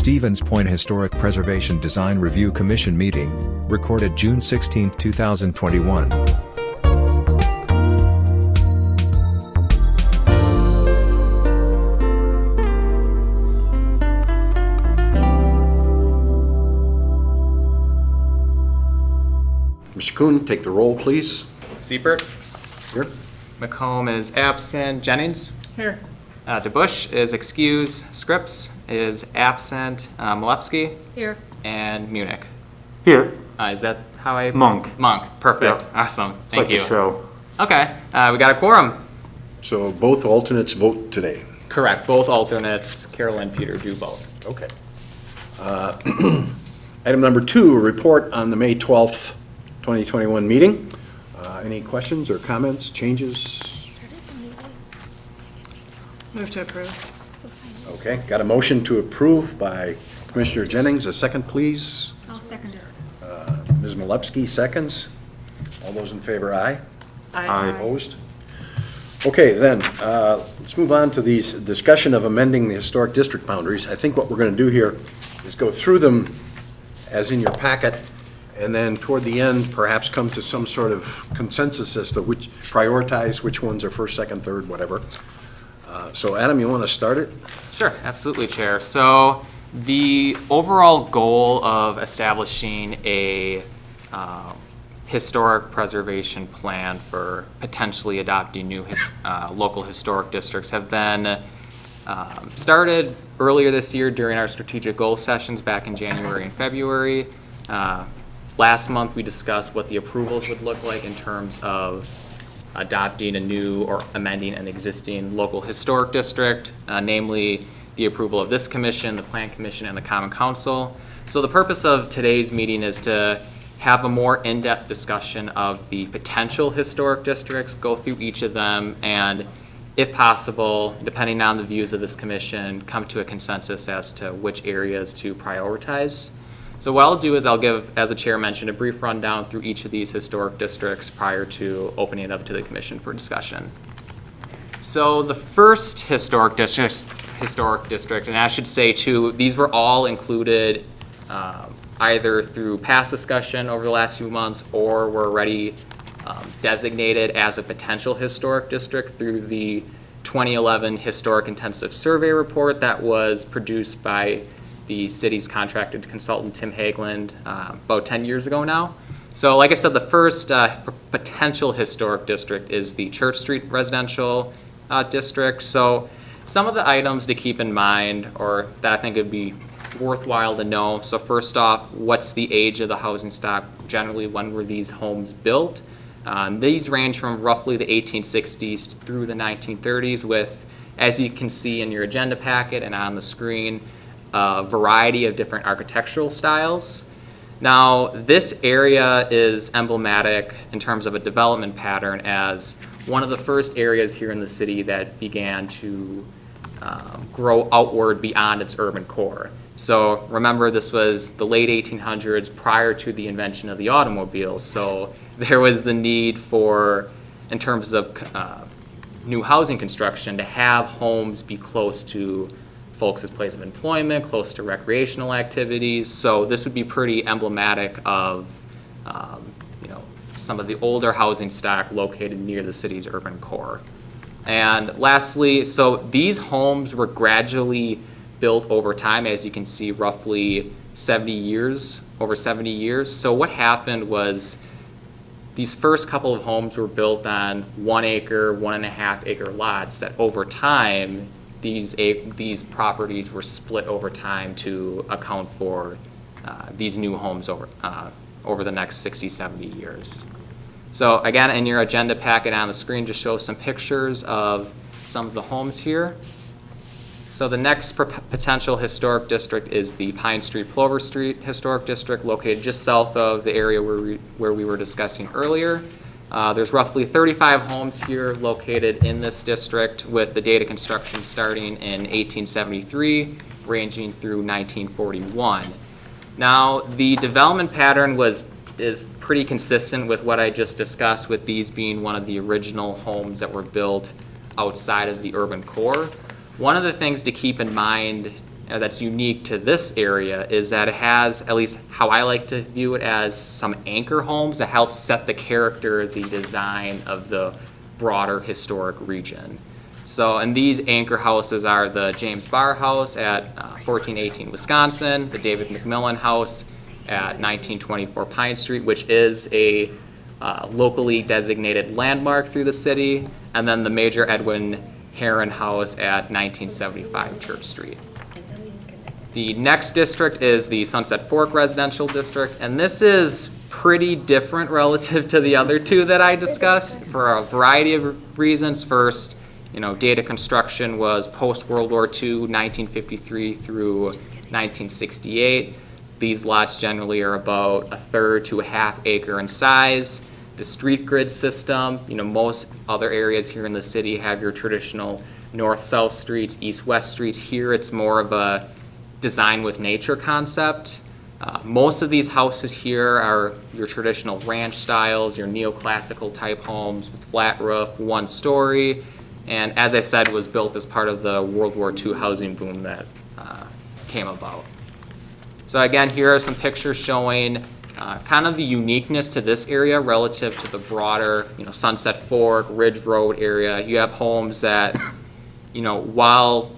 Stevens Point Historic Preservation Design Review Commission meeting, recorded June 16, 2021. Mr. Kuhn, take the roll, please. Siebert. Here. McComb is absent. Jennings. Here. DeBush is excused. Scripps is absent. Molepsky. Here. And Munich. Here. Is that how I? Monk. Perfect. Yep. Awesome. It's Thank like you. a show. Okay. We got a quorum. So both alternates vote today. Correct. Both alternates, Carol and Peter, do both. Okay. Item number 2, a report on the May 12th, 2021 meeting. Any questions or comments, changes? Move to approve. Okay, got a motion to approve by Commissioner Jennings. A second, please. I'll second it. Ms. Molepsky, seconds. All those in favor, aye. Aye. Opposed? Okay, then, let's move on to these discussion of amending the historic district boundaries. I think what we're going to do here is go through them as in your packet, and then toward the end, perhaps come to some sort of consensus as to which prioritize, which ones are first, second, third, whatever. So Adam, you want to start it? Sure, absolutely, Chair. So the overall goal of establishing a historic preservation plan for potentially adopting new local historic districts have been started earlier this year during our strategic goal sessions back in January and February. Last month, we discussed what the approvals would look like in terms of adopting a new or amending an existing local historic district, namely the approval of this commission, the Plan Commission, and the Common Council. So the purpose of today's meeting is to have a more in-depth discussion of the potential historic districts, go through each of them, and if possible, depending on the views of this commission, come to a consensus as to which areas to prioritize. So what I'll do is I'll give, as the chair mentioned, a brief rundown through each of these historic districts prior to opening it up to the commission for discussion. So the first historic district, and I should say too, these were all included either through past discussion over the last few months or were already designated as a potential historic district through the 2011 Historic Intensive Survey Report that was produced by the city's contracted consultant, Tim Hageland, about 10 years ago now. So like I said, the first potential historic district is the Church Street Residential District. So some of the items to keep in mind, or that I think would be worthwhile to know. So first off, what's the age of the housing stock? Generally, when were these homes built? These range from roughly the 1860s through the 1930s with, as you can see in your agenda packet and on the screen, a variety of different architectural styles. Now, this area is emblematic in terms of a development pattern as one of the first areas here in the city that began to grow outward beyond its urban core. So remember, this was the late 1800s prior to the invention of the automobile. So there was the need for, in terms of new housing construction, to have homes be close to folks' place of employment, close to recreational activities. So this would be pretty emblematic of some of the older housing stock located near the city's urban core. And lastly, so these homes were gradually built over time, as you can see, roughly 70 years, over 70 years. So what happened was these first couple of homes were built on 1 acre, 1.5 acre lots that over time, these properties were split over time to account for these new homes over the next 60, 70 years. So again, in your agenda packet on the screen just shows some pictures of some of the homes here. So the next potential historic district is the Pine Street, Plover Street Historic District, located just south of the area where we were discussing earlier. There's roughly 35 homes here located in this district with the date of construction starting in 1873, ranging through 1941. Now, the development pattern is pretty consistent with what I just discussed, with these being one of the original homes that were built outside of the urban core. One of the things to keep in mind that's unique to this area is that it has, at least how I like to view it, as some anchor homes that help set the character, the design of the broader historic region. So, and these anchor houses are the James Barr House at 1418 Wisconsin, the David McMillan House at 1924 Pine Street, which is a locally designated landmark through the city, and then the Major Edwin Heron House at 1975 Church Street. The next district is the Sunset Fork Residential District, and this is pretty different relative to the other two that I discussed for a variety of reasons. First, date of construction was post-World War II, 1953 through 1968. These lots generally are about a third to a half acre in size. The street grid system, most other areas here in the city have your traditional north-south streets, east-west streets. Here it's more of a design with nature concept. Most of these houses here are your traditional ranch styles, your neoclassical type homes with flat roof, one story, and as I said, was built as part of the World War II housing boom that came about. So again, here are some pictures showing kind of the uniqueness to this area relative to the broader, Sunset Fork, Ridge Road area. You have homes that, while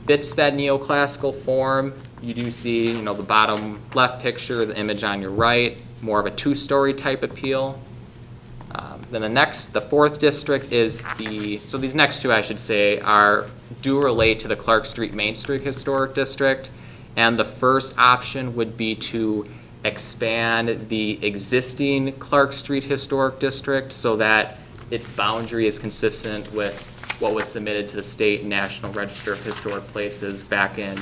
fits that neoclassical form, you do see, the bottom left picture, the image on your right, more of a two-story type appeal. Then the fourth district is so these next two, I should say, do relate to the Clark Street, Main Street Historic District. And the first option would be to expand the existing Clark Street Historic District so that its boundary is consistent with what was submitted to the State and National Register of Historic Places back in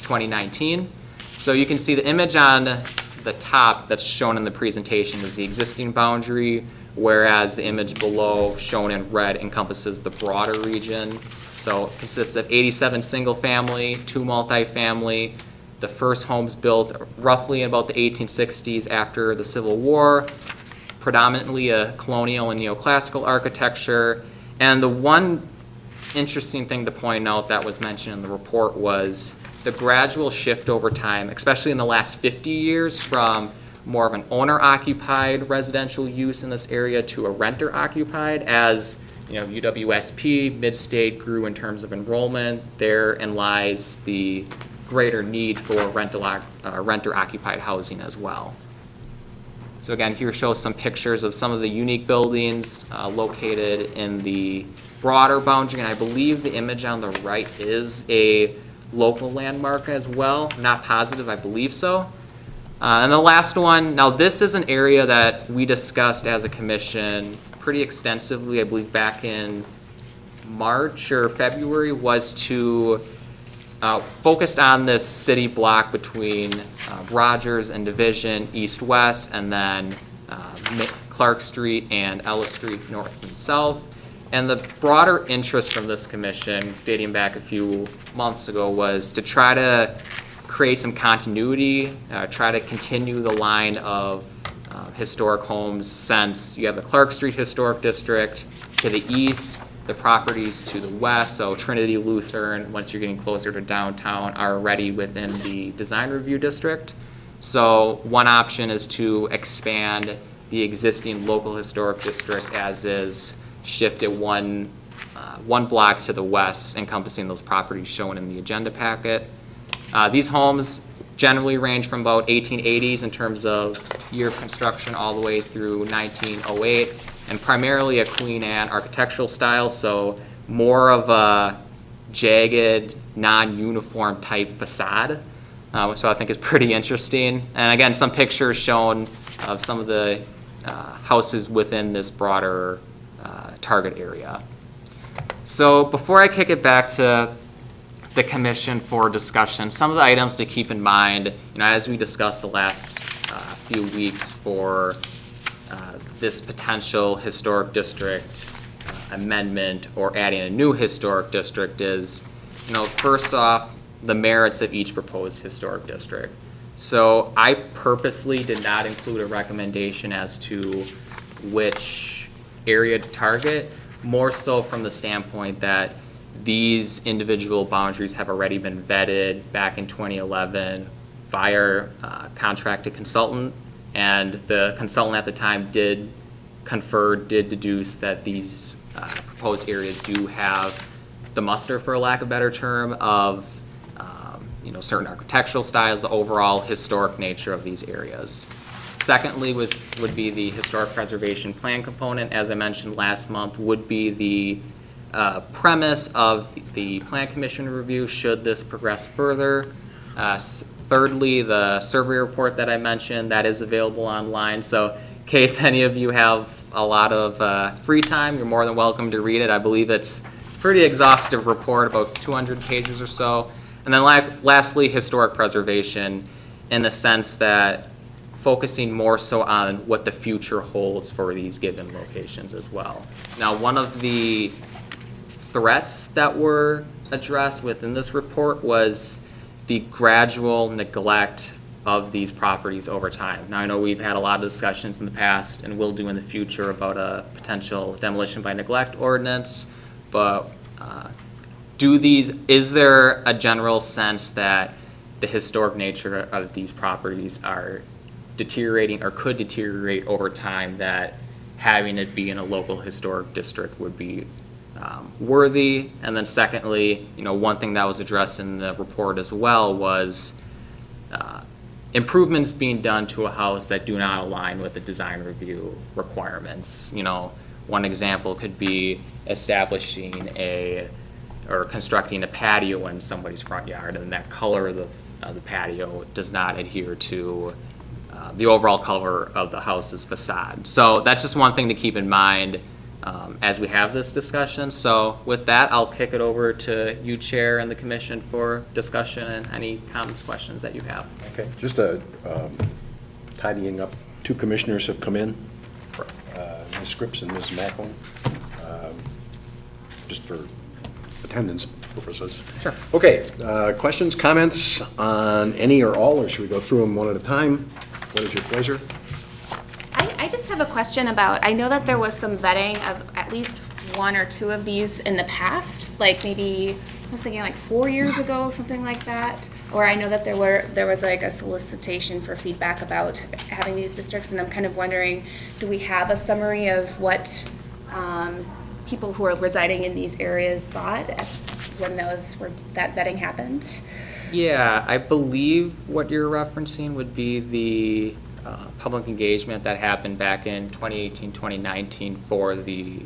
2019. So you can see the image on the top that's shown in the presentation is the existing boundary, whereas the image below, shown in red, encompasses the broader region. So it consists of 87 single-family, 2 multifamily. The first homes built roughly in about the 1860s after the Civil War, predominantly a colonial and neoclassical architecture. And the one interesting thing to point out that was mentioned in the report was the gradual shift over time, especially in the last 50 years, from more of an owner-occupied residential use in this area to a renter-occupied. As UWSP, Mid-State grew in terms of enrollment, therein lies the greater need for renter-occupied housing as well. So again, here shows some pictures of some of the unique buildings located in the broader boundary, and I believe the image on the right is a local landmark as well. Not positive, I believe so. And the last one, now this is an area that we discussed as a commission pretty extensively, I believe back in March or February, was to focused on this city block between Rogers and Division, east-west, and then Clark Street and Ellis Street, north and south. And the broader interest from this commission, dating back a few months ago, was to try to create some continuity, try to continue the line of historic homes, since you have the Clark Street Historic District to the east, the properties to the west, so Trinity Lutheran, once you're getting closer to downtown, are already within the design review district. So one option is to expand the existing local historic district as is, shift it one block to the west, encompassing those properties shown in the agenda packet. These homes generally range from about 1880s in terms of year of construction all the way through 1908, and primarily a Queen Anne architectural style, so more of a jagged, non-uniform type facade, which I think is pretty interesting. And again, some pictures shown of some of the houses within this broader target area. So before I kick it back to the commission for discussion, some of the items to keep in mind, as we discussed the last few weeks for this potential historic district amendment or adding a new historic district is, first off, the merits of each proposed historic district. So I purposely did not include a recommendation as to which area to target, more so from the standpoint that these individual boundaries have already been vetted back in 2011 via contracted consultant, and the consultant at the time did deduce that these proposed areas do have the muster, for a lack of a better term, of certain architectural styles, the overall historic nature of these areas. Secondly, would be the historic preservation plan component. As I mentioned last month, would be the premise of the Plan Commission review should this progress further. Thirdly, the survey report that I mentioned, that is available online. So in case any of you have a lot of free time, you're more than welcome to read it. I believe it's a pretty exhaustive report, about 200 pages or so. And then lastly, historic preservation, in the sense that focusing more so on what the future holds for these given locations as well. Now, one of the threats that were addressed within this report was the gradual neglect of these properties over time. Now, I know we've had a lot of discussions in the past and will do in the future about a potential demolition by neglect ordinance, but is there a general sense that the historic nature of these properties are deteriorating or could deteriorate over time, that having it be in a local historic district would be worthy? And then secondly, one thing that was addressed in the report as well was improvements being done to a house that do not align with the design review requirements. One example could be establishing or constructing a patio in somebody's front yard, and that color of the patio does not adhere to the overall color of the house's facade. So that's just one thing to keep in mind as we have this discussion. So with that, I'll kick it over to you, Chair, and the Commission for discussion and any comments, questions that you have. Okay, just tidying up, two commissioners have come in, Ms. Scripps and Ms. Macklin, just for attendance purposes. Sure. Okay, questions, comments on any or all, or should we go through them one at a time? What is your pleasure? I just have a question about, I know that there was some vetting of at least one or two of these in the past, like maybe, I was thinking like 4 years ago, something like that. Or I know that there was like a solicitation for feedback about having these districts, and I'm kind of wondering, do we have a summary of what people who are residing in these areas thought when that vetting happened? Yeah, I believe what you're referencing would be the public engagement that happened back in 2018, 2019 for the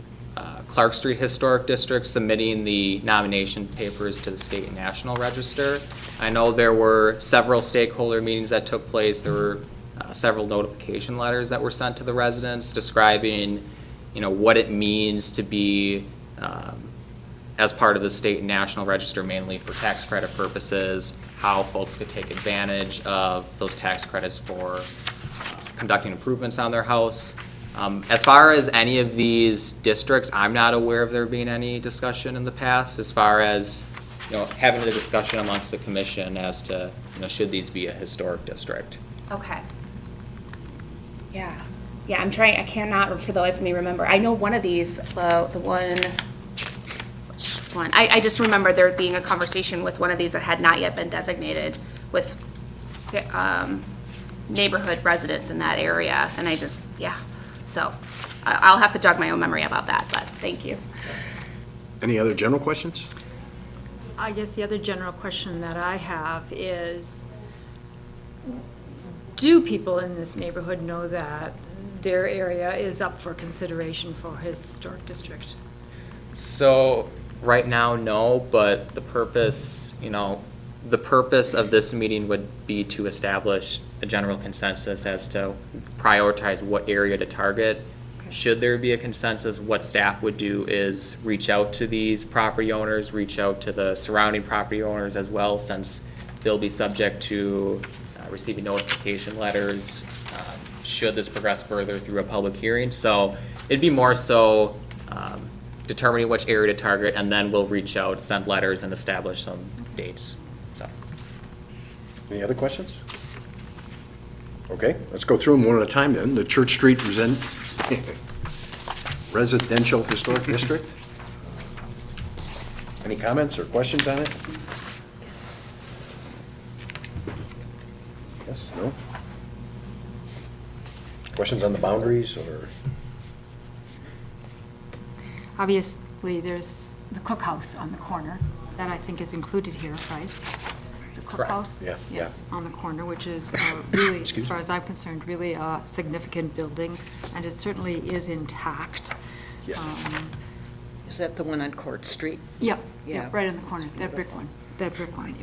Clark Street Historic District, submitting the nomination papers to the state and national register. I know there were several stakeholder meetings that took place. There were several notification letters that were sent to the residents describing, what it means to be as part of the state and national register, mainly for tax credit purposes, how folks could take advantage of those tax credits for conducting improvements on their house. As far as any of these districts, I'm not aware of there being any discussion in the past as far as, having a discussion amongst the commission as to, should these be a historic district. Okay. Yeah, I'm trying, I cannot for the life of me remember. I know one of these, which one? I just remember there being a conversation with one of these that had not yet been designated with neighborhood residents in that area, and so I'll have to jog my own memory about that, but thank you. Any other general questions? I guess the other general question that I have is, do people in this neighborhood know that their area is up for consideration for historic district? So right now, no, but the purpose of this meeting would be to establish a general consensus as to prioritize what area to target. Okay. Should there be a consensus, what staff would do is reach out to these property owners, reach out to the surrounding property owners as well, since they'll be subject to receiving notification letters should this progress further through a public hearing. So it'd be more so determining which area to target, and then we'll reach out, send letters, and establish some dates. So, any other questions? Okay, let's go through them one at a time then. The Church Street Residential Historic District. Any comments or questions on it? Yes, no? Questions on the boundaries or? Obviously, there's the cookhouse on the corner, that I think is included here, right? The cookhouse? Yeah, yeah. Yes, on the corner, which is really, as far as I'm concerned, really a significant building, and it certainly is intact. Yeah. Is that the one on Court Street? Yep, Yeah. yeah, right in the corner, that brick one,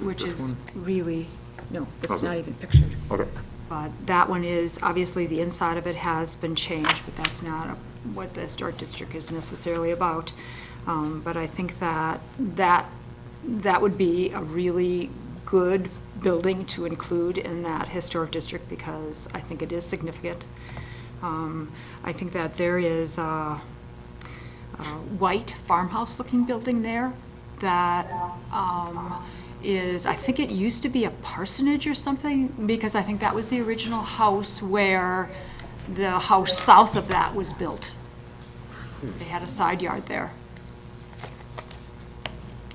which is really, no, it's not even pictured. Okay. But that one is, obviously, the inside of it has been changed, but that's not what the historic district is necessarily about. But I think that would be a really good building to include in that historic district because I think it is significant. I think that there is a white farmhouse-looking building there that is, I think it used to be a parsonage or something, because I think that was the original house where the house south of that was built. They had a side yard there.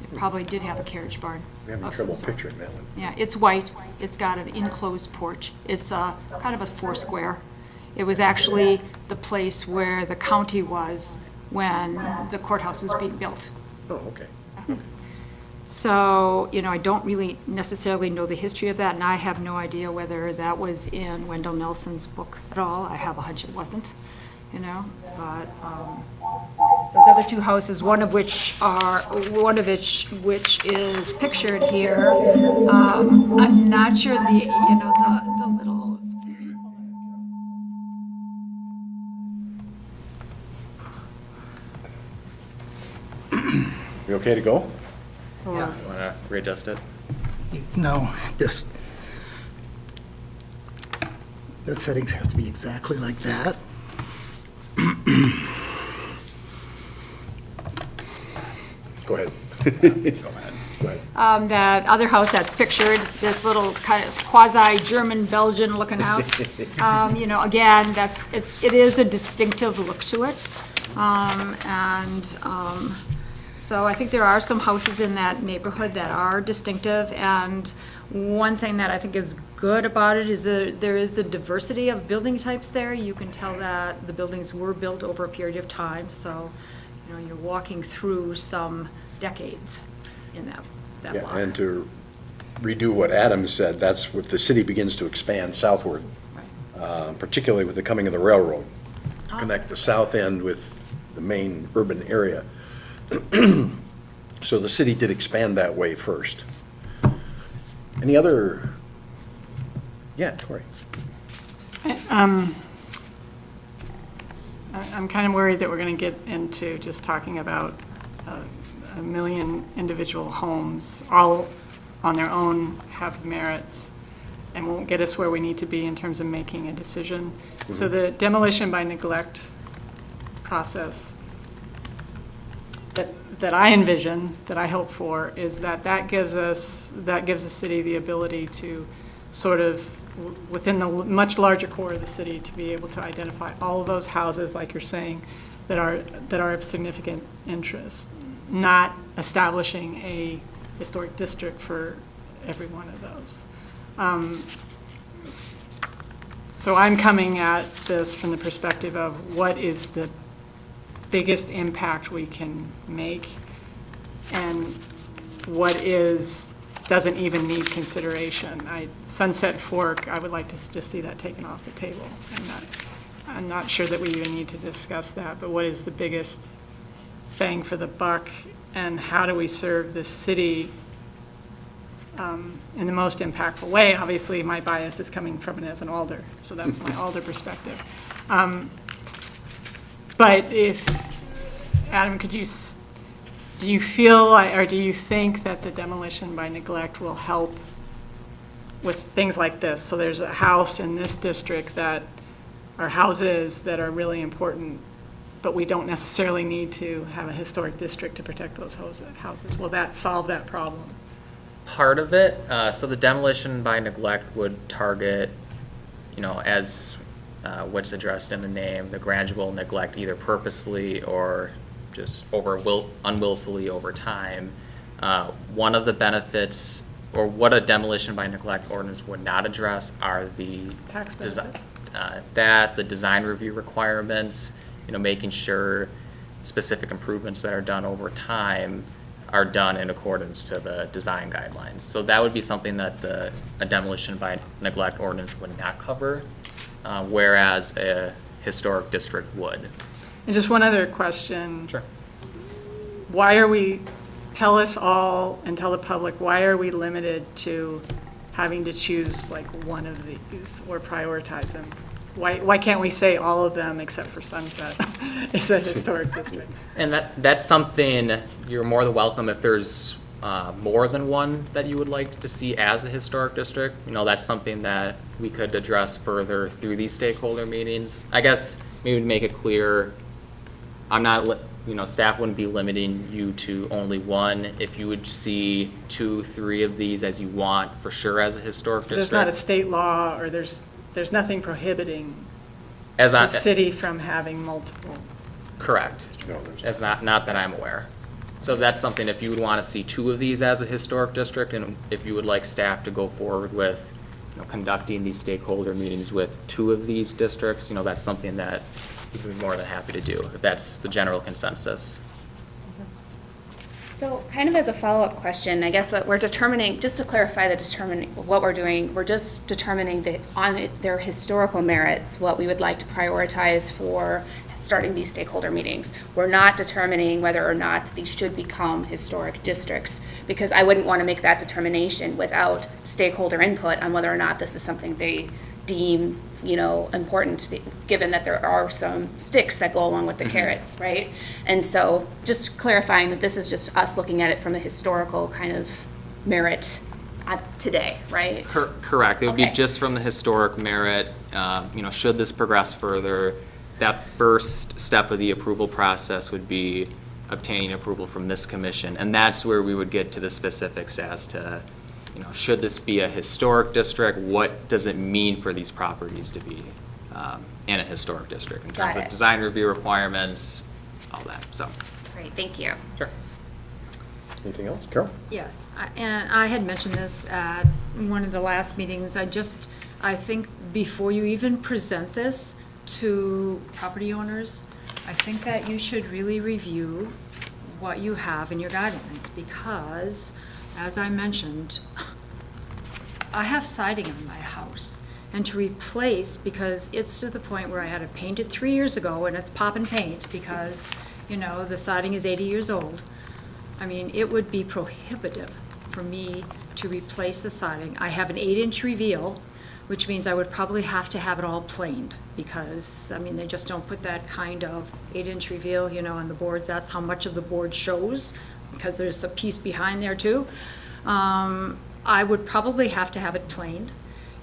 It probably did have a carriage barn I'm having of some trouble sort. picturing that one. Yeah, it's white, it's got an enclosed porch, it's a kind of a four-square. It was actually the place where the county was when the courthouse was being built. Oh, okay. So, you know, I don't really necessarily know the history of that, and I have no idea whether that was in Wendell Nelson's book at all. I have a hunch it wasn't, you know, but those other two houses, one of which is pictured here. I'm not sure the little. You okay to go? Want to readjust it? No, just, the settings have to be exactly like that. Go ahead. Go ahead. That other house that's pictured, this little kind of quasi-German Belgian looking house. You know, again, it is a distinctive look to it. So I think there are some houses in that neighborhood that are distinctive, and one thing that I think is good about it is there is a diversity of building types there. You can tell that the buildings were built over a period of time, so, you know, you're walking through some decades in that Yeah, block. and to redo what Adam said, that's what the city begins to expand southward, Right. particularly with the coming of the railroad, to connect the south end with the main urban area. So the city did expand that way first. Any other? Yeah, Tori. I'm kind of worried that we're going to get into just talking about a million individual homes, all on their own have merits, and won't get us where we need to be in terms of making a decision. So the demolition by neglect process that I envision, that I hope for, is that gives the city the ability to sort of, within the much larger core of the city, to be able to identify all of those houses, like you're saying, that are of significant interest, not establishing a historic district for every one of those. So I'm coming at this from the perspective of what is the biggest impact we can make, and what doesn't even need consideration. Sunset Fork, I would like to just see that taken off the table. I'm not sure that we even need to discuss that, but what is the biggest bang for the buck, and how do we serve the city in the most impactful way? Obviously, my bias is coming from it as an alder, so that's my alder perspective. But Adam, do you feel like, or do you think that the demolition by neglect will help with things like this? So there's a house in this district or houses that are really important, but we don't necessarily need to have a historic district to protect those houses. Will that solve that problem? Part of it, so the demolition by neglect would target, you know, as what's addressed in the name, the gradual neglect, either purposely or just unwillfully over time. One of the benefits, or what a demolition by neglect ordinance would not address, are the Tax benefits. the design review requirements, making sure specific improvements that are done over time are done in accordance to the design guidelines. So that would be something that a demolition by neglect ordinance would not cover, whereas a historic district would. And just one other question. Sure. Why are we, tell us all and tell the public, why are we limited to having to choose like one of these or prioritize them? Why can't we say all of them except for Sunset is a historic district? And that's something you're more than welcome if there's more than one that you would like to see as a historic district. That's something that we could address further through these stakeholder meetings. I guess maybe to make it clear, I'm not, staff wouldn't be limiting you to only one. If you would see 2, 3 of these as you want, for sure as a historic district. There's not a state law or there's nothing prohibiting As the I, city from having multiple. correct. No, there's As not that I'm aware. So that's something, if you would want to see 2 of these as a historic district, and if you would like staff to go forward with, conducting these stakeholder meetings with 2 of these districts, that's something that we'd be more than happy to do, if that's the general consensus. So kind of as a follow-up question, I guess what we're determining, just to clarify what we're doing, we're just determining on their historical merits, what we would like to prioritize for starting these stakeholder meetings. We're not determining whether or not these should become historic districts, because I wouldn't want to make that determination without stakeholder input on whether or not this is something they deem, important, given that there are some sticks that go along with the carrots, right? And so just clarifying that this is just us looking at it from a historical kind of merit today, right? Correct. It would be Okay. just from the historic merit, should this progress further, that first step of the approval process would be obtaining approval from this commission, and that's where we would get to the specifics as to, should this be a historic district? What does it mean for these properties to be in a historic district in terms Got of it. design review requirements, all that, so. Great, thank you. Sure. Anything else? Carol? Yes, and I had mentioned this at one of the last meetings. I think before you even present this to property owners, I think that you should really review what you have in your guidelines, because, as I mentioned, I have siding on my house, and to replace, because it's to the point where I had it painted 3 years ago, and it's popping paint because, the siding is 80 years old. I mean, it would be prohibitive for me to replace the siding. I have an 8-inch reveal, which means I would probably have to have it all planed, because, they just don't put that kind of 8-inch reveal, on the boards. That's how much of the board shows, because there's a piece behind there too. I would probably have to have it planed,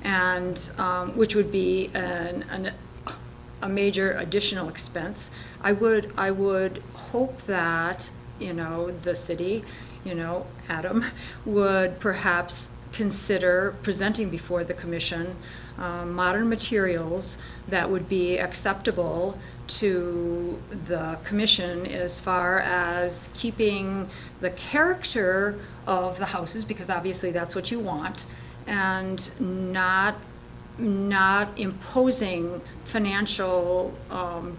and, which would be a major additional expense. I would hope that, the city, Adam, would perhaps consider presenting before the commission modern materials that would be acceptable to the commission as far as keeping the character of the houses, because obviously that's what you want, and not imposing financial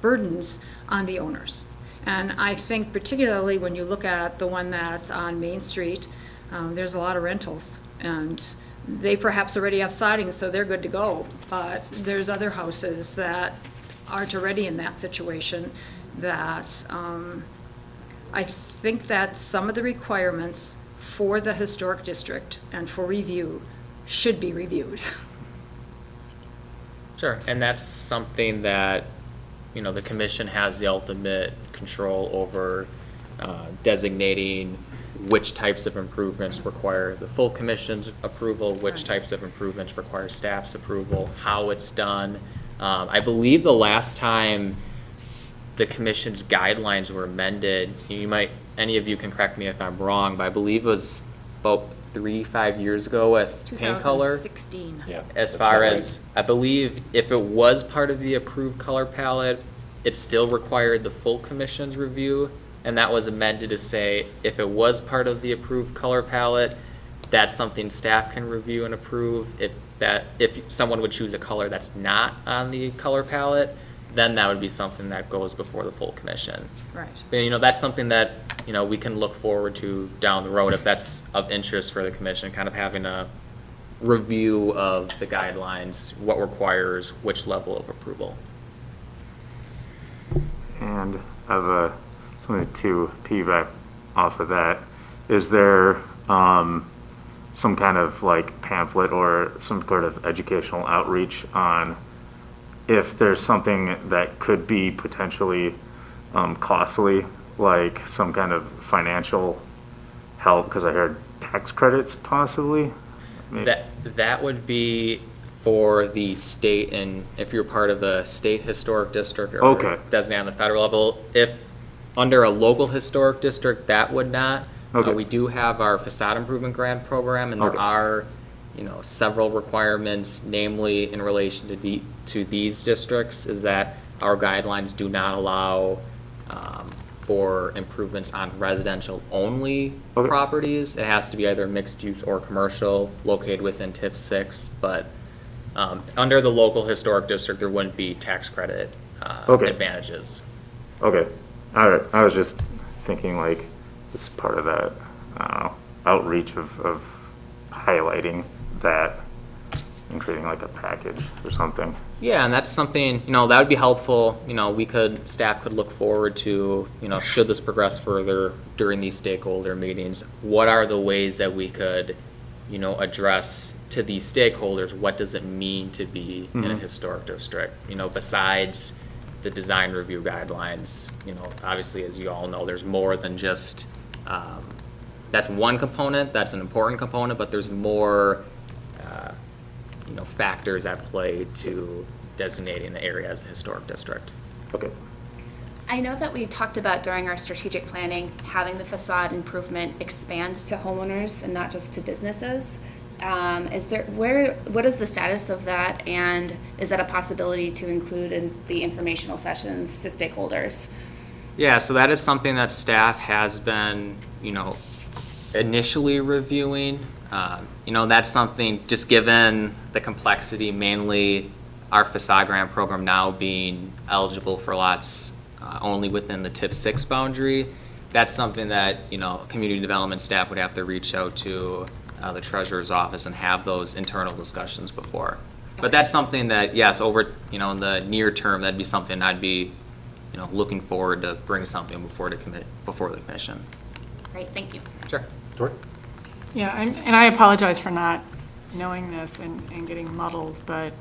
burdens on the owners. And I think particularly when you look at the one that's on Main Street, there's a lot of rentals, and they perhaps already have siding, so they're good to go. But there's other houses that aren't already in that situation that I think that some of the requirements for the historic district and for review should be reviewed. Sure, and that's something that, the commission has the ultimate control over designating which types of improvements require the full commission's approval, which Right. types of improvements require staff's approval, how it's done. I believe the last time the commission's guidelines were amended, any of you can correct me if I'm wrong, but I believe it was about 3-5 years ago with paint color. 2016. Yeah. As that's far about as, I believe, if it was part of the approved color palette, it still required the full commission's review, and that was amended to say if it was part of the approved color palette, that's something staff can review and approve. If someone would choose a color that's not on the color palette, then that would be something that goes before the full commission. Right. And, that's something that, we can look forward to down the road if that's of interest for the commission, kind of having a review of the guidelines, what requires which level of approval. And I have something to piggyback off of that. Is there some kind of like pamphlet or some sort of educational outreach on if there's something that could be potentially costly, like some kind of financial help? Because I heard tax credits possibly. Maybe. That would be for the state, and if you're part of a state historic district or Okay. designated on the federal level, if under a local historic district, that would not. Okay. We do have our facade improvement grant program, and there Okay. are, several requirements, namely in relation to these districts, is that our guidelines do not allow for improvements on residential-only Okay. properties. It has to be either mixed use or commercial located within TIF 6, but under the local historic district, there wouldn't be tax credit Okay. advantages. Okay, all right. I was just thinking like this is part of that outreach of highlighting that and creating like a package or something. Yeah, and that's something, that would be helpful. Staff could look forward to, should this progress further during these stakeholder meetings, what are the ways that we could, address to these stakeholders, what does it mean to be in a historic district? Besides the design review guidelines, obviously, as you all know, there's more than just, that's one component, that's an important component, but there's more factors at play to designating the area as a historic district. Okay. I know that we talked about during our strategic planning, having the facade improvement expand to homeowners and not just to businesses. What is the status of that, and is that a possibility to include in the informational sessions to stakeholders? Yeah, so that is something that staff has been, initially reviewing. That's something, just given the complexity, mainly our facade grant program now being eligible for lots only within the TIF 6 boundary, that's something that, community development staff would have to reach out to the treasurer's office and have those internal discussions before. But that's something that, yes, over, in the near term, that'd be something I'd be, looking forward to bring something before the commission. Great, thank you. Sure. Dory? Yeah, and I apologize for not knowing this and getting muddled, but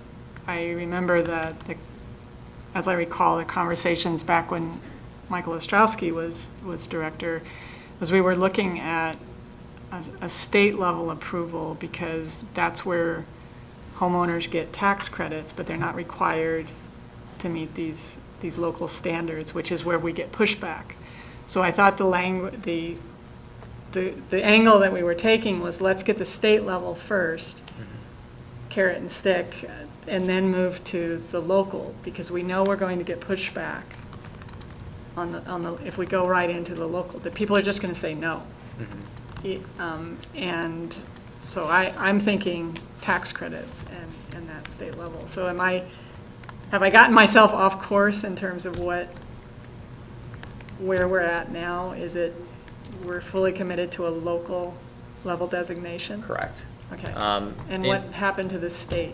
I remember that, as I recall, the conversations back when Michael Ostrowski was director, was we were looking at a state-level approval, because that's where homeowners get tax credits, but they're not required to meet these local standards, which is where we get pushback. So I thought the angle that we were taking was, let's get the state level first, carrot and stick, and then move to the local, because we know we're going to get pushback on the if we go right into the local. The people are just going to say no. And so I'm thinking tax credits and that state level. So have I gotten myself off course in terms of where we're at now? Is it we're fully committed to a local level designation? Correct. Okay. And what happened to the state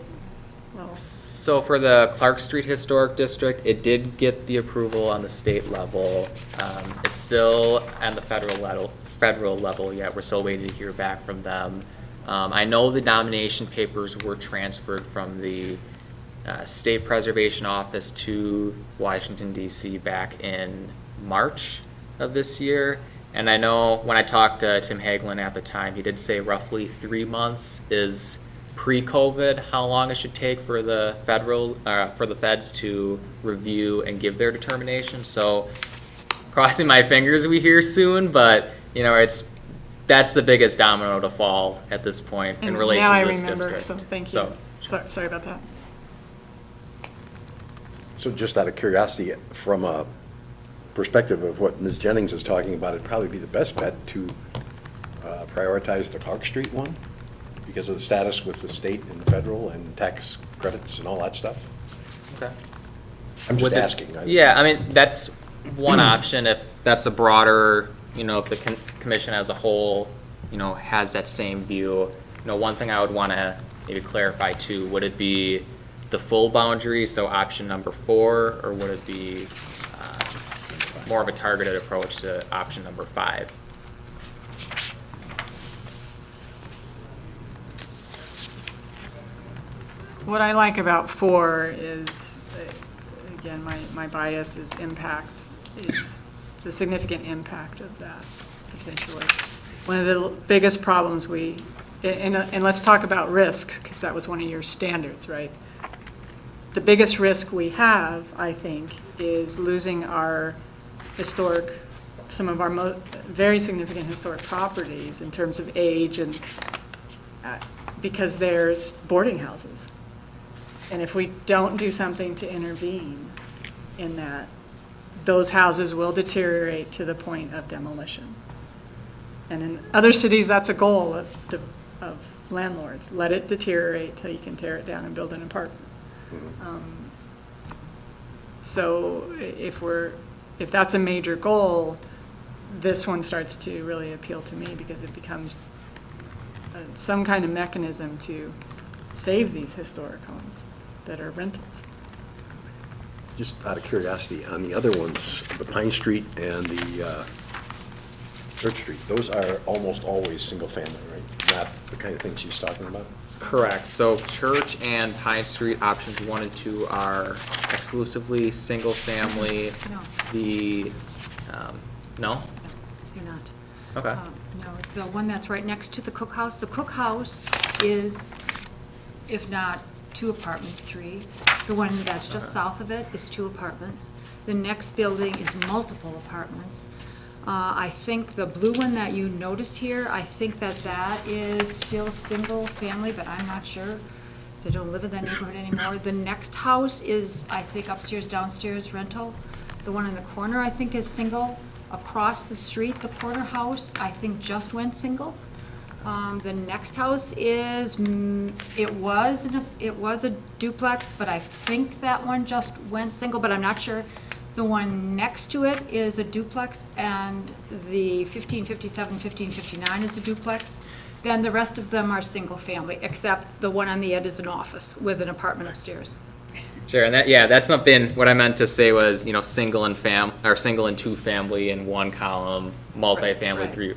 level? So for the Clark Street Historic District, it did get the approval on the state level. It's still at the federal level yet. We're still waiting to hear back from them. I know the nomination papers were transferred from the State Preservation Office to Washington, D.C. back in March of this year. And I know when I talked to Tim Hagelin at the time, he did say roughly 3 months is pre-COVID, how long it should take for the feds to review and give their determination. So crossing my fingers we hear soon, but that's the biggest domino to fall at this point in relation to this district. Now I remember, so thank you. Sorry about that. So just out of curiosity, from a perspective of what Ms. Jennings is talking about, it'd probably be the best bet to prioritize the Clark Street one because of the status with the state and the federal and tax credits and all that stuff. Okay. I'm just Would this- asking. Yeah, I mean, that's one option if that's a broader, if the commission as a whole, has that same view. One thing I would want to maybe clarify too, would it be the full boundary, so option number 4, or would it be more of a targeted approach to option number 5? What I like about 4 is, again, my bias is impact, is the significant impact of that, potentially. One of the biggest problems and let's talk about risk, because that was one of your standards, right? The biggest risk we have, I think, is losing our some of our very significant historic properties in terms of age and because there's boarding houses. And if we don't do something to intervene in that, those houses will deteriorate to the point of demolition. And in other cities, that's a goal of landlords. Let it deteriorate till you can tear it down and build an apartment. So if that's a major goal, this one starts to really appeal to me because it becomes some kind of mechanism to save these historic homes that are rentals. Just out of curiosity, on the other ones, the Pine Street and the Church Street, those are almost always single-family, right? Not the kind of things she's talking about? Correct. So Church and Pine Street, options 1 and 2 are exclusively single-family. No. No? They're not. Okay. No, the one that's right next to the cookhouse, is, if not 2 apartments, 3. The one that's just south of it is 2 apartments. The next building is multiple apartments. I think the blue one that you noticed here, I think that is still single family, but I'm not sure, because I don't live in that neighborhood anymore. The next house is, I think, upstairs, downstairs rental. The one in the corner, I think, is single. Across the street, the corner house, I think, just went single. The next house is, it was a duplex, but I think that one just went single, but I'm not sure. The one next to it is a duplex, and the 1557, 1559 is a duplex. Then the rest of them are single family, except the one on the end is an office with an apartment upstairs. Sure, and that's something, what I meant to say was, single and 2 family in one column, multifamily, Right. 3.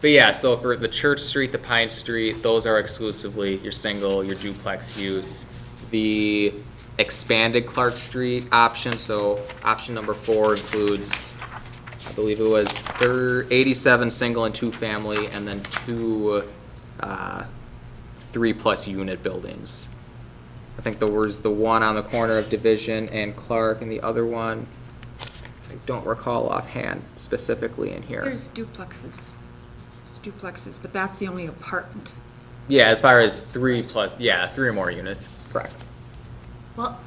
But yeah, so for the Church Street, the Pine Street, those are exclusively your single, your duplex use. The expanded Clark Street option, so option number 4 includes, I believe it was 87 single and 2 family, and then 2 3+ unit buildings. I think there was the one on the corner of Division and Clark, and the other one, I don't recall offhand specifically in here. There's duplexes. It's duplexes, but that's the only apartment. Yeah, as far as 3 or more units, correct. Well,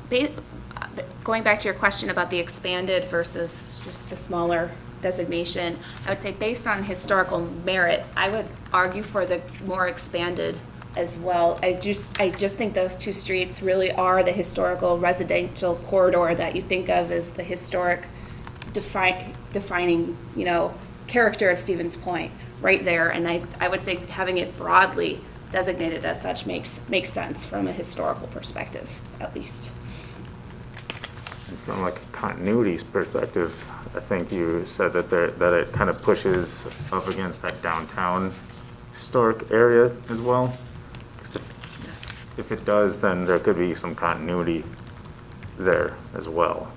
going back to your question about the expanded versus just the smaller designation, I would say based on historical merit, I would argue for the more expanded as well. I just think those 2 streets really are the historical residential corridor that you think of as the historic defining, character of Stevens Point right there. And I would say having it broadly designated as such makes sense from a historical perspective, at least. From like a continuity perspective, I think you said that it kind of pushes up against that downtown historic area as well. 'Cause if it does, then there could be some continuity there as well.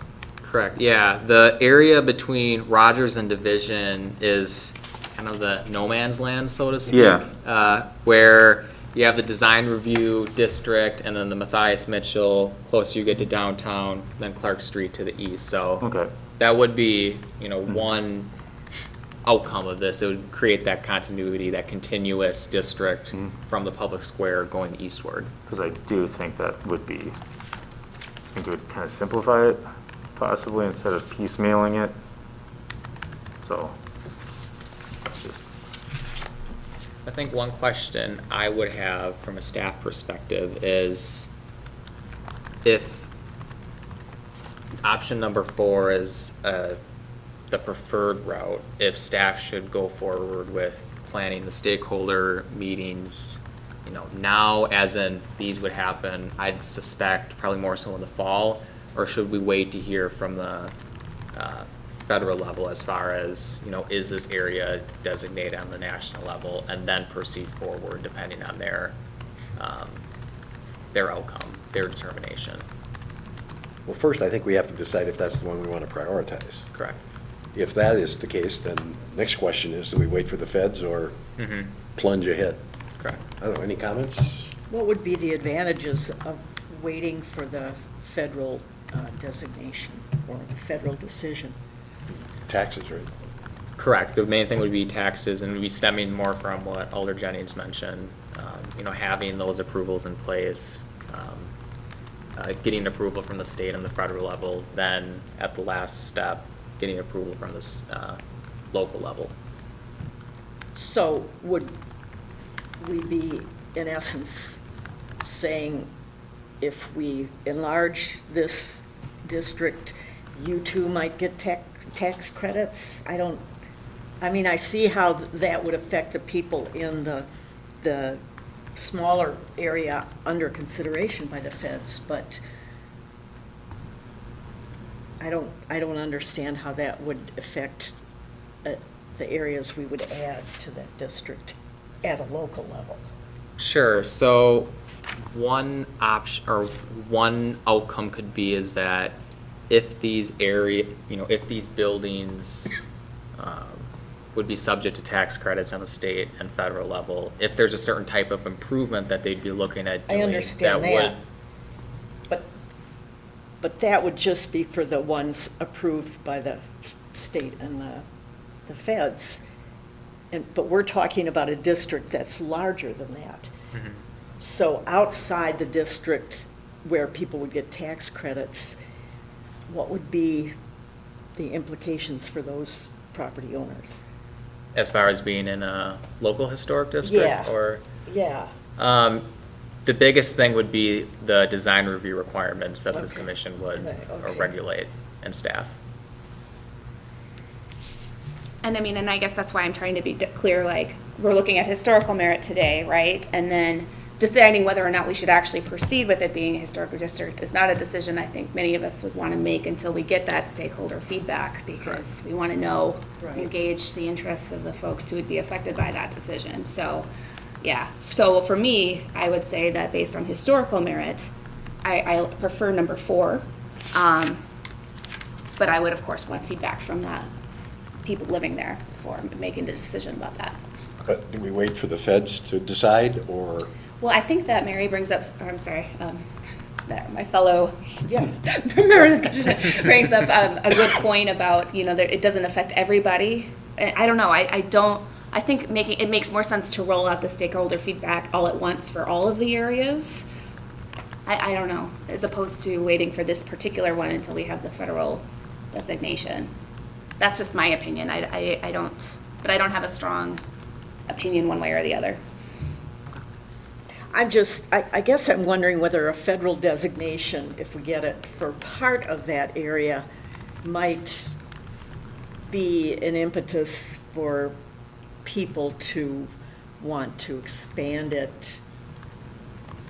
Correct, yeah. The area between Rogers and Division is kind of the no man's land, so to speak. Yeah. Where you have the design review district and then the Matthias Mitchell, closer you get to downtown, then Clark Street to the east. So Okay. that would be, one outcome of this. It would create that continuity, that continuous district from the public square going eastward. Because I do think that would it would kind of simplify it, possibly, instead of piecemealing it so that's just, I think one question I would have from a staff perspective is if option number 4 is the preferred route, if staff should go forward with planning the stakeholder meetings, you know, now as in these would happen, I'd suspect probably more so in the fall, or should we wait to hear from the federal level as far as, you know, is this area designated on the national level, and then proceed forward depending on their outcome, their determination. Well, first, I think we have to decide if that's the one we want to prioritize. Correct. If that is the case, then next question is, do we wait for the feds or plunge ahead? Correct. I don't know, any comments? What would be the advantages of waiting for the federal designation or the federal decision? Taxes, right? Correct. The main thing would be taxes, and we'd be stemming more from what Alder Jennings mentioned, you know, having those approvals in place, getting approval from the state and the federal level, then at the last step, getting approval from this local level. So would we be, in essence, saying if we enlarge this district, you too might get tax credits? I mean, I see how that would affect the people in the smaller area under consideration by the feds, but I don't understand how that would affect the areas we would add to that district at a local level. Sure. So one option or one outcome could be is that if these if these buildings would be subject to tax credits on the state and federal level, if there's a certain type of improvement that they'd be looking at doing, I understand would. But that would just be for the ones approved by the state and the feds. But we're talking about a district that's larger than that. So outside the district where people would get tax credits, what would be the implications for those property owners? As far as being in a local historic district? Yeah. Or Yeah. the biggest thing would be the design review requirements that this Okay. commission would Okay. regulate and staff. And I mean, and I guess that's why I'm trying to be clear, like, we're looking at historical merit today, right? And then deciding whether or not we should actually proceed with it being a historical district is not a decision I think many of us would want to make until we get that stakeholder feedback, because we want to know, Right. engage the interests of the folks who would be affected by that decision. So, yeah. So for me, I would say that based on historical merit, I prefer number 4. But I would, of course, want feedback from the people living there before making a decision about that. But do we wait for the feds to decide, or? Well, I think that Mary brings up, or I'm sorry, that my fellow Yeah. member brings up a good point about, you know, that it doesn't affect everybody. I don't know, I think it makes more sense to roll out the stakeholder feedback all at once for all of the areas. I don't know, as opposed to waiting for this particular one until we have the federal designation. That's just my opinion. I don't have a strong opinion one way or the other. I guess I'm wondering whether a federal designation, if we get it for part of that area, might be an impetus for people to want to expand it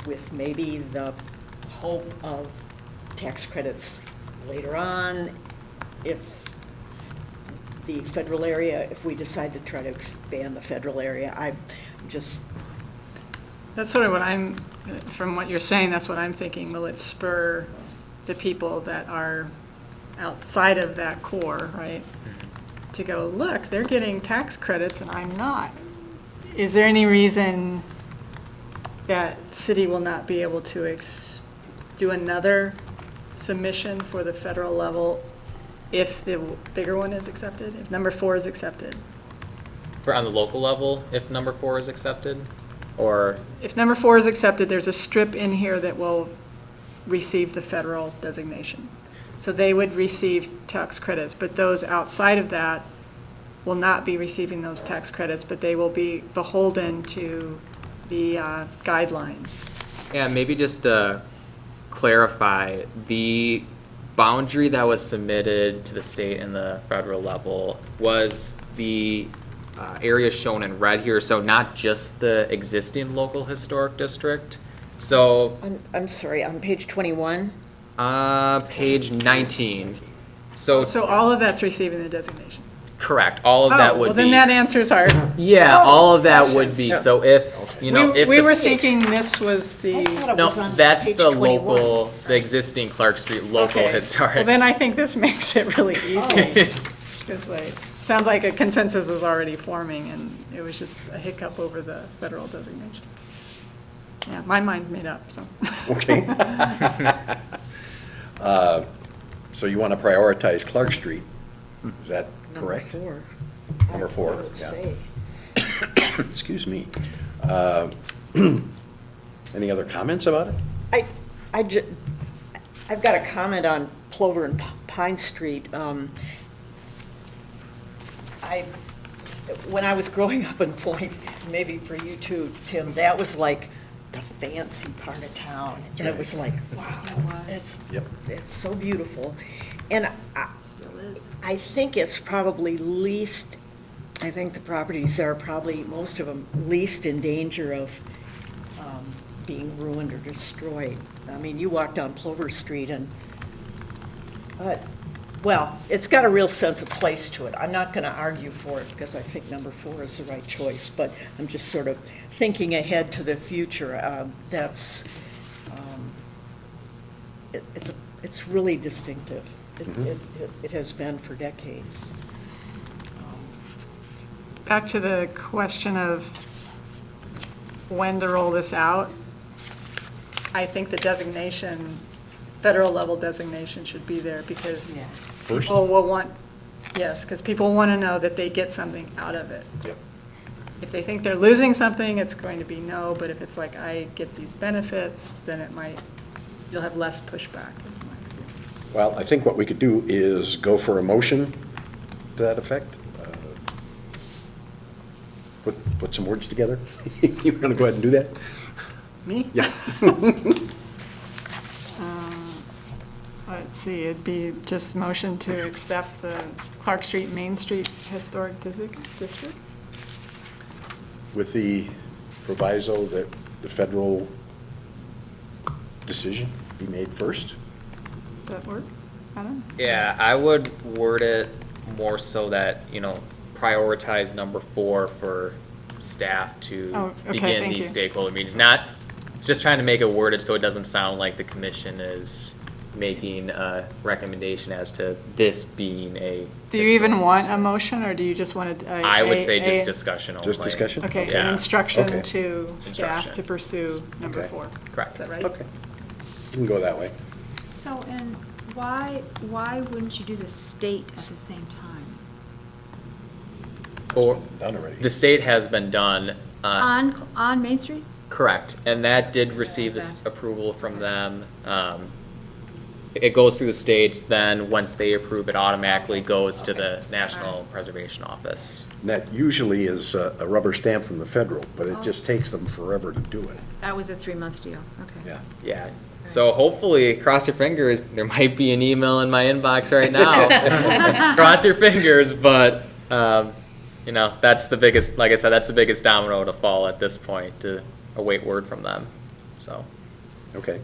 with maybe the hope of tax credits later on, if the federal area, if we decide to try to expand the federal area. I'm just, That's sort of what from what you're saying, that's what I'm thinking. Will it spur the people that are outside of that core, right? To go, look, they're getting tax credits and I'm not. Is there any reason that city will not be able to do another submission for the federal level if the bigger one is accepted, if number 4 is accepted? On the local level, if number 4 is accepted, or? If number 4 is accepted, there's a strip in here that will receive the federal designation. So they would receive tax credits, but those outside of that will not be receiving those tax credits, but they will be beholden to the guidelines. Yeah, maybe just to clarify, the boundary that was submitted to the state and the federal level was the area shown in red here, so not just the existing local historic district. So, I'm sorry, on page 21? page 19. So, So all of that's receiving the designation. correct, all of that Oh, would well, be. then that answers our, Yeah, Oh, all of that gotcha. would be, so if, you know, if. we the- were thinking this was I the, thought it No, was on that's page the 21. local, the existing Clark Street local okay. historic. Well, then I think this makes it really easy. Because like, sounds like a consensus is already forming, and it was just a hiccup over the federal designation. Yeah, my mind's made up, so. Okay. So you want to prioritize Clark Street, is that correct? Number four, I would yeah. say. Excuse me. Any other comments about it? I've got a comment on Plover and Pine Street. When I was growing up in Point, maybe for you too, Tim, that was like the fancy part of town. And it was like, wow, Yep. it's so beautiful. And Still is. I think it's probably least, I think the properties there are probably, most of them, least in danger of being ruined or destroyed. I mean, you walk down Plover Street and, well, it's got a real sense of place to it. I'm not going to argue for it because I think number 4 is the right choice, but I'm just sort of thinking ahead to the future. It's really distinctive. It has been for decades. Back to the question of when to roll this out, I think the designation, federal level designation should be there because people will want, yes, because people want to know that they get something out of it. Yep. If they think they're losing something, it's going to be no, but if it's like, I get these benefits, then it might, you'll have less pushback, is my view. Well, I think what we could do is go for a motion to that effect. Put some words together. You're going to go ahead and do that? Me? Yeah. Let's see, it'd be just motion to accept the Clark Street, Main Street Historic District? With the proviso that the federal decision be made first? Does that work? I don't know. Yeah, I would word it more so that, you know, prioritize number 4 for staff to Oh, okay, begin thank these you. stakeholder meetings. Not, just trying to make it worded so it doesn't sound like the commission is making a recommendation as to this being a. Do you even want a motion, or do you just want to? I would say just discussion only. Just discussion? Okay, an Yeah. instruction Okay. to staff Instruction. to pursue number Okay. 4. Correct. Is that right? Okay. You can go that way. So, and why wouldn't you do the state at the same time? Or, Done already. the state has been done. On Main Street? Correct, and that did receive this approval from them. It goes through the states, then once they approve, it automatically goes to the National Preservation Office. And that usually is a rubber stamp from the federal, but it just takes them forever to do it. That was a 3-month deal, okay. Yeah. Yeah, so hopefully, cross your fingers, there might be an email in my inbox right now. Cross your fingers, but, you know, that's the biggest, like I said, that's the biggest domino to fall at this point, to await word from them, so. Okay.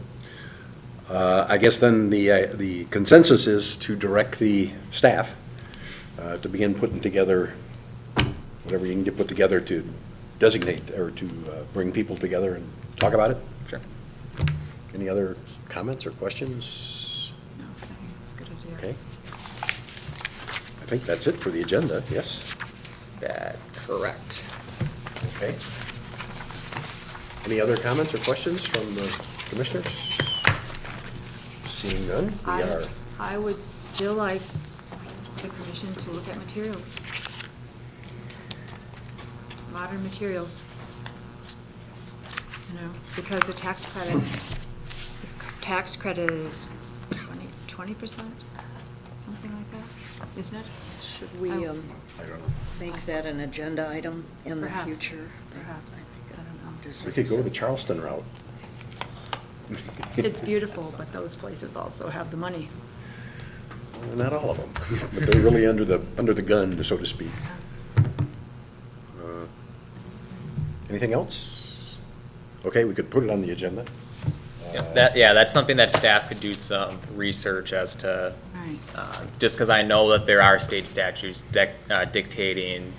I guess then the consensus is to direct the staff to begin putting together whatever you can get put together to designate or to bring people together and talk about it. Sure. Any other comments or questions? No, I think it's a good idea. Okay. I think that's it for the agenda, yes? That, correct. Okay. Any other comments or questions from the commissioners? Seeing none, we are, I would still like the commission to look at materials. Modern materials. You know, because the tax credit is 20%, something like that. isn't it? Should we I don't know. make that an agenda item in the Perhaps. future? Perhaps. I don't know. We could go the Charleston route. It's beautiful, but those places also have the money. Not all of them, but they're really under the gun, so to speak. Anything else? Okay, we could put it on the agenda. That's something that staff could do some research as to, Right. just because I know that there are state statutes dictating,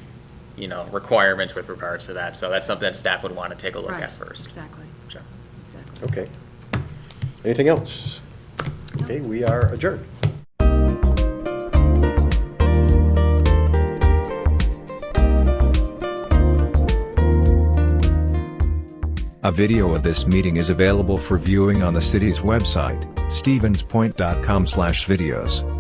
requirements with regards to that. So that's something that staff would want to take a look Right, at first. exactly, Sure. exactly. Okay. Anything else? Okay, we are adjourned. A video of this meeting is available for viewing on the city's website, stevenspoint.com/videos.